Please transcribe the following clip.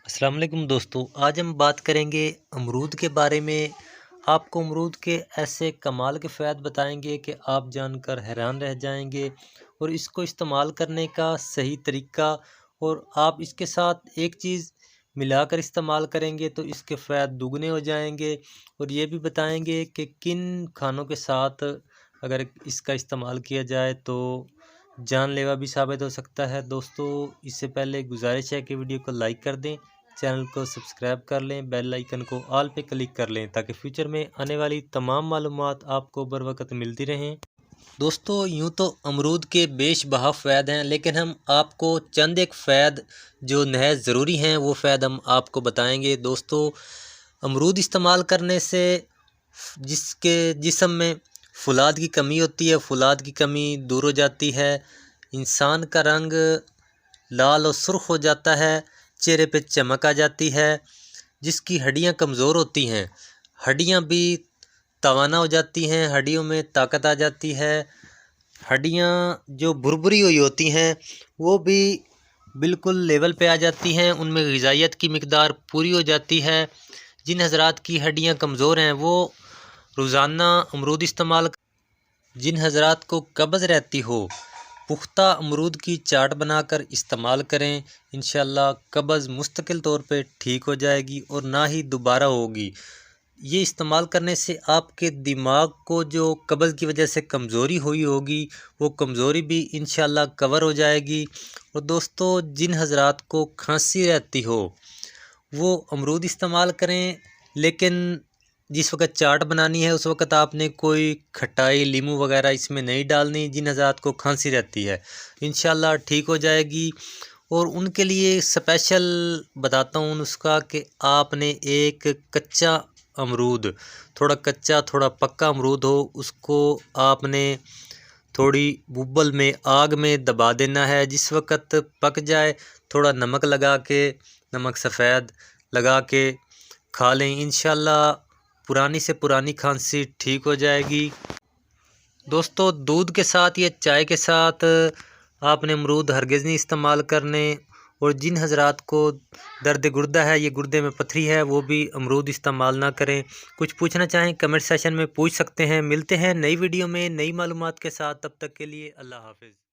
अस्सलाम वालेकुम दोस्तों, आज हम बात करेंगे अमरूद के बारे में। आपको अमरूद के ऐसे कमाल के फ़ायदे बताएंगे कि आप जानकर हैरान रह जाएंगे, और इसको इस्तेमाल करने का सही तरीका, और आप इसके साथ एक चीज़ मिलाकर इस्तेमाल करेंगे तो इसके फ़ायदे दुगने हो जाएंगे। और ये भी बताएंगे कि किन खानों के साथ अगर इसका इस्तेमाल किया जाए तो जानलेवा भी साबित हो सकता है। दोस्तों, इससे पहले गुजारिश है कि वीडियो को लाइक कर दें, चैनल को सब्सक्राइब कर लें, बेल आइकन को ऑल पे क्लिक कर लें ताकि फ्यूचर में आने वाली तमाम मालूमात आपको बर वक्त मिलती रहें। दोस्तों, यूँ तो अमरूद के बेशबहा फ़ायदे हैं, लेकिन हम आपको चंद एक फ़ायदे जो नहायत ज़रूरी हैं वो फ़ायदे हम आपको बताएंगे। दोस्तों, अमरूद इस्तेमाल करने से जिसके जिस्म में फ़ुलाद की कमी होती है, फ़ुलाद की कमी दूर हो जाती है। इंसान का रंग लाल और सुर्ख हो जाता है, चेहरे पे चमक आ जाती है। जिसकी हड्डियां कमज़ोर होती हैं, हड्डियां भी तवाना हो जाती हैं, हड्डियों में ताकत आ जाती है। हड्डियां जो भुरभुरी हुई होती हैं वो भी बिल्कुल लेवल पे आ जाती हैं, उनमें ग़िज़ाइयत की मिक़दार पूरी हो जाती है। जिन हज़रात की हड्डियां कमज़ोर हैं वो रोज़ाना अमरूद इस्तेमाल, जिन हज़रात को कब्ज़ रहती हो पुख्ता अमरूद की चाट बनाकर इस्तेमाल करें। इंशाअल्लाह कब्ज़ मुस्तकिल तौर पे ठीक हो जाएगी और ना ही दोबारा होगी। ये इस्तेमाल करने से आपके दिमाग को जो कब्ज़ की वजह से कमज़ोरी हुई होगी वो कमज़ोरी भी इंशाअल्लाह कवर हो जाएगी। और दोस्तों, जिन हज़रात को खांसी रहती हो वो अमरूद इस्तेमाल करें, लेकिन जिस वक्त चाट बनानी है उस वक्त आपने कोई खटाई लीमू वगैरह इसमें नहीं डालनी। जिन हज़रात को खांसी रहती है इंशाअल्लाह ठीक हो जाएगी। और उनके लिए स्पेशल बताता हूँ नुस्खा कि आपने एक कच्चा अमरूद, थोड़ा कच्चा थोड़ा पक्का अमरूद हो, उसको आपने थोड़ी बुब्बल में आग में दबा देना है। जिस वक्त पक जाए थोड़ा नमक लगा के, नमक सफ़ेद लगा के खा लें, इंशाअल्लाह पुरानी से पुरानी खांसी ठीक हो जाएगी। दोस्तों, दूध के साथ या चाय के साथ आपने अमरूद हरगिज़ नहीं इस्तेमाल करने। और जिन हज़रात को दर्द गुर्दा है, ये गुर्दे में पथरी है, वो भी अमरूद इस्तेमाल ना करें। कुछ पूछना चाहें कमेंट सेशन में पूछ सकते हैं। मिलते हैं नई वीडियो में नई मालूमात के साथ, तब तक के लिए अल्लाह हाफ़िज़।